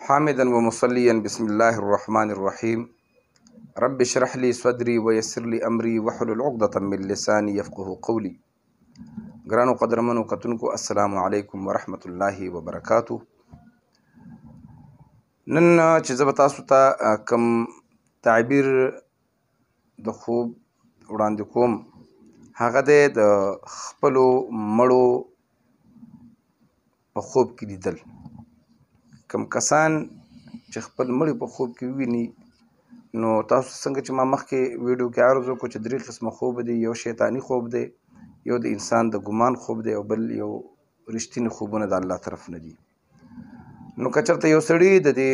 حامدا ومصليا بسم الله الرحمن الرحيم رب اشرح لي صدري ويسر لي امري واحلل عقدة من لساني يفقه قولي. ګرانو قدرمنو کتونکو السلام علیکم ورحمت الله وبرکاتو. نن چې زه به تاسو ته کوم تعبیر د خوب وړاندې کوم هغه دی د خپلو مړو په خوب کې لیدل. کوم کسان چې خپل مړي په خوب کې وویني نو تاسو څنګه چې ما مخکې ویډیو کې عرض وکړو چې 3 قسمه خوب دی. یو شیطاني خوب دی، یو د انسان د ګمان خوب دی، او بل یو رښتینی خوبونه د الله طرف نه دي. نو که چېرته یو سړي د دې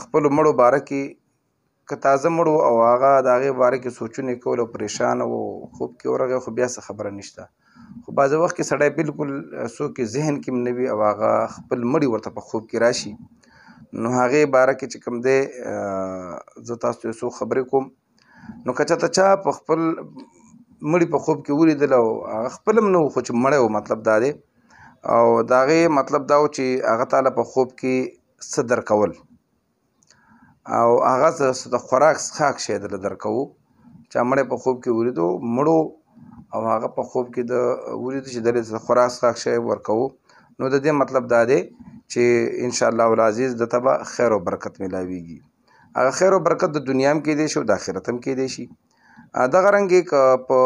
خپلو مړو باره کې که تازه مړو او هغه د هغې باره کې سوچونه یې کول او پریشان و خوب کې ورغی، خو بیا څه خبره نشته. خو بعضې وخت کې سړی بالکل څوک یې ذهن کې هم نه وي او هغه خپل مړي ورته په خوب کې راشي، نو هغې باره کې چې کوم دی زه تاسو ته یو څو خبرې کوم. نو که چېرته چا په خپل مړي په خوب کې ولیدل او هغه خپل هم نه و خو چې مړی و، مطلب دا دی، او د هغې مطلب دا و چې هغه تاله په خوب کې څه درکول او هغه د خوراک څښاک شی دله درکوو. چا مړی په خوب کې ولیدو مړو او هغه په خوب کې د ولیدو چې دله د خوراک څښاک شی ورکوو، نو د دې مطلب دا دی چې انشاءالله العزیز دته به خیر او برکت میلاویږي. هغه خیر او برکت د دنیا هم کیدی شي او د آخرت هم کیدی شي. دغه رنګې که په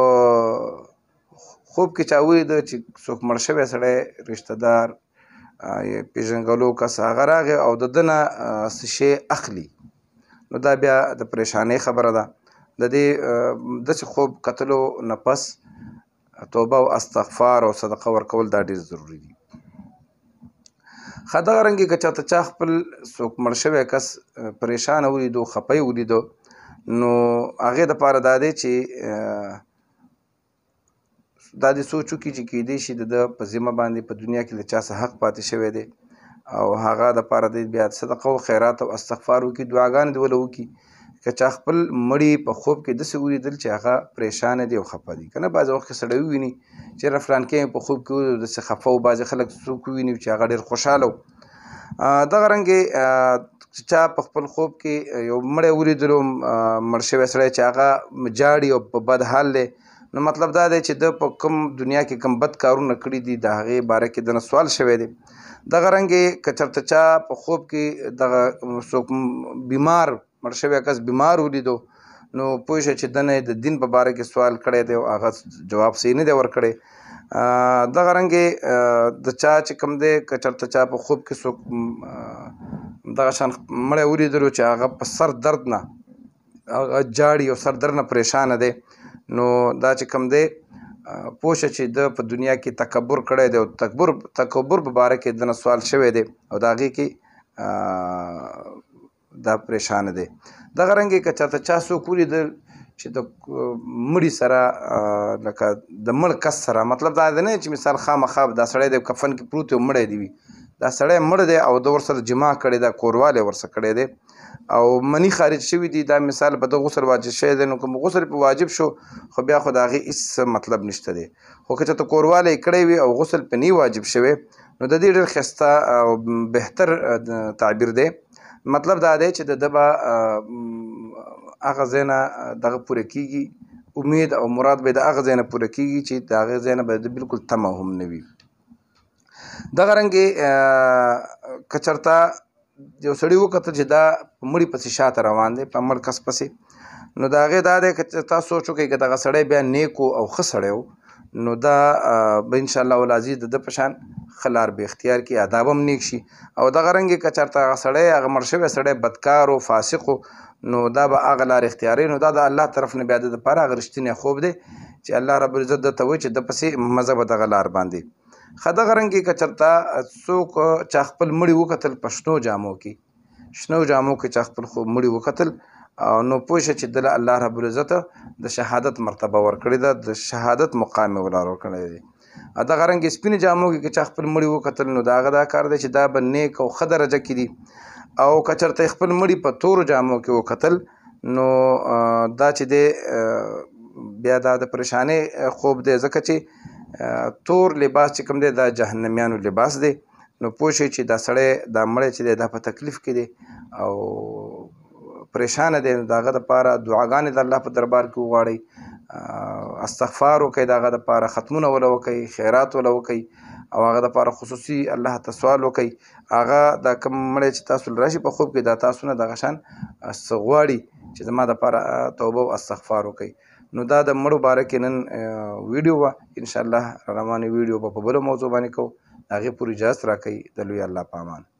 خوب کې چا ولیده چې څوک مړ شوی سړی رشته دار پیژنګلو کس هغه راغی او د ده نه څه شی اخلي، نو دا بیا د پریشانۍ خبره ده. د دې داسې خوب کتلو نه پس توبه او استغفار او صدقه ورکول دا ډېر ضروري دي. ښه دغه رنګې که چاته چا خپل څوک مړ شوی کس پریشانه ولیدو، خفه یې ولیدو، نو هغې دپاره دا دی چې دا دې سوچ وکړي چې کیدی شي د ده په ذمه باندې په دنیا کې له چا څه حق پاتې شوی دی او هغه دپاره دی بیا صدقه او خیرات او استغفار وکړي، دعاګانې دې وله وکړي. که چا خپل مړي په خوب کې داسې ولیدل چې هغه پریشانه دي او خفه دي، که نه بعضې وخت کې سړی وویني چې فلانکي په خوب کې ولیدل داسې خفه و، بعضې خلک څوک وویني چې هغه ډېر خوشحاله و. دغه رنګې چې چا په خپل خوب کې یو مړی ولیدلو مړ شوی سړی چې هغه جاړي او په بد حال دی، نو مطلب دا دی چې ده په کوم دنیا کې کوم بد کارونه کړي دي د هغې باره کې دنه سوال شوی دی. دغه رنګې که چېرته چا په خوب کې دغه څوک بیمار مړ شوی کس بیمار ولیدو، نو پوه شه چې ده نه د دین په باره کې سوال کړی دی او هغه جواب صحیح نه دی ورکړی. دغه رنګې د چا چې کوم دی که چېرته چا په خوب کې څوک دغه شان مړی ولیدلو چې هغه په سر درد نه هغه جاړي او سر درد نه پریشانه دی، نو دا چې کوم دی پوه شه چې ده په دنیا کې تکبر کړی دی او تکبر په باره کې دنه سوال شوی دی او د هغې کې دا پریشانه دی. دغه رنګې که چېرته چا څوک ولیدل چې د مړي سره لکه د مړ کس سره، مطلب دا دی نه چې مثال خامخا دا سړی دی کفن کې پروت یو مړی دی وي، دا سړی مړ دی او د ورسره جماع کړی ده، کوروالی ورسره کړی دی او منی خارج شوي دي، دا مثال به د غسل واجب شوی دی، نو کوم غسل پې واجب شو خو بیا خو د هغې هېڅ مطلب نشته دی. خو که چېرته کوروالی یې کړی وي او غسل پې نه واجب شوی، نو د دې ډېر ښایسته او بهتر تعبیر دی. مطلب دا دی چې د ده به هغه ځای نه دغه پوره کېږي، امید او مراد به یې د هغه ځای نه پوره کېږي چې د هغې ځای نه به د بلکل تمه هم نه وي. دغه رنګې که چېرته یو سړي وکتل چې دا په مړي پسې شاته روان دی، په مړ کس پسې، نو د هغې دا دی که تاسو سوچ وکړئ که دغه سړی بیا نیک و او ښه سړی و، نو دا به انشاءالله العزیز د ده په شان ښه لار به اختیار کړي، آداب هم نیک شي. او دغه رنګې که چېرته هغه سړی هغه مړ شوی سړی بدکار و فاسق و، نو دا به هغه لار اختیاروي، نو دا د الله طرف نه بیا د دپاره هغه رښتینی خوب دی چې الله رب العزت درته وایي چې ده پسې مزه به دغه لار باندې. ښه دغه رنګې که چېرته څوک چا خپل مړي وکتل په شنو جامو کې چا خپل مړي وکتل، نو پوه شه چې دله الله رب العزت د شهادت مرتبه ورکړې ده، د شهادت مقام یې ولار ورکړی دی. دغه رنګې سپینې جامو کې که چا خپل مړي وکتل، نو د هغه دا کار دی چې دا به نیک او ښه درجه کې دي. او که چېرته خپل مړي په تورو جامو کې وکتل، نو دا چې دی بیا دا د پریشانۍ خوب دی، ځکه چې تور لباس چې کوم دی دا جهنمیانو لباس دی، نو پوه شئ چې دا سړی دا مړی چې دی دا په تکلیف کې دی او پریشانه دی. نو د هغه دپاره دعاګانې د الله په دربار کې وغواړئ، استغفار وکئ، د هغه دپاره ختمونه وله وکئ، خیرات وله وکئ او هغه دپاره خصوصي الله ته سوال وکئ. هغه دا کوم مړی چې تاسو راشي په خوب کې دا تاسو نه دغه شان څه غواړي چې زما دپاره توبه او استغفار وکئ. نو دا د مړو باره کې نن ویډیو وه. انشاءالله روانې ویډیو به په بله موضوع باندې کوو. د هغې پورې اجازت راکوئ. د لوی الله په امان.